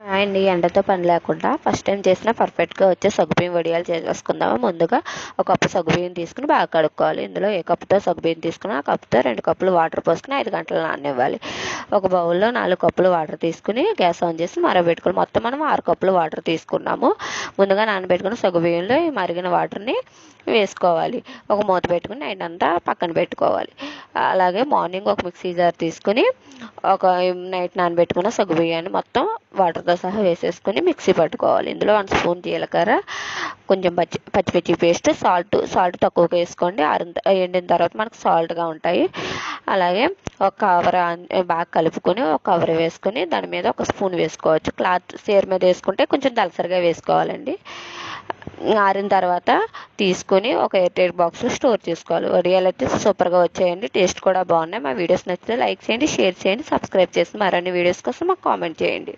అండి ఎండతో పని లేకుండా ఫస్ట్ టైం చేసినా పర్ఫెక్ట్గా వచ్చే సగ్గుబియ్యం వడియాలు చేసేసుకుందాము. ముందుగా ఒక కప్పు సగ్గుబియ్యం తీసుకుని బాగా కడుక్కోవాలి. ఇందులో ఏ కప్పుతో సగ్గుబియ్యం తీసుకున్నా ఆ కప్పుతో 2 కప్పులు వాటర్ పోసుకుని 5 గంటలు నాననివ్వాలి. ఒక బౌల్లో 4 కప్పులు వాటర్ తీసుకుని గ్యాస్ ఆన్ చేసి మరగబెట్టుకోవాలి. మొత్తం మనం 6 కప్పులు వాటర్ తీసుకున్నాము. ముందుగా నానబెట్టుకున్న సగ్గుబియ్యంలో ఈ మరిగిన వాటర్ని వేసుకోవాలి. ఒక మూత పెట్టుకుని నైట్ అంతా పక్కన పెట్టుకోవాలి. అలాగే మార్నింగ్ ఒక మిక్సీ జార్ తీసుకుని ఒక నైట్ నానబెట్టుకున్న సగ్గుబియ్యాన్ని మొత్తం వాటర్తో సహా వేసేసుకొని మిక్సీ పట్టుకోవాలి. ఇందులో 1 స్పూన్ జీలకర్ర, కొంచెం పచ్చిమిర్చి పేస్ట్, సాల్ట్ తక్కువగా వేసుకోండి. ఎండిన తర్వాత మనకు సాల్ట్గా ఉంటాయి. అలాగే ఒక కవర్ బాగా కలుపుకొని ఒక కవర్ వేసుకొని దాని మీద 1 స్పూన్ వేసుకోవచ్చు. క్లాత్ సేర్ మీద వేసుకుంటే కొంచెం దలసరిగా వేసుకోవాలండి. ఆరిన తర్వాత తీసుకొని ఒక ఎయిర్ టైట్ బాక్స్లో స్టోర్ చేసుకోవాలి. వడియాలు అయితే సూపర్గా వచ్చాయండి, టేస్ట్ కూడా బాగున్నాయి. మా వీడియోస్ నచ్చితే లైక్ చేయండి, షేర్ చేయండి, సబ్స్క్రైబ్ చేసి మరిన్ని వీడియోస్ కోసం మాకు కామెంట్ చేయండి.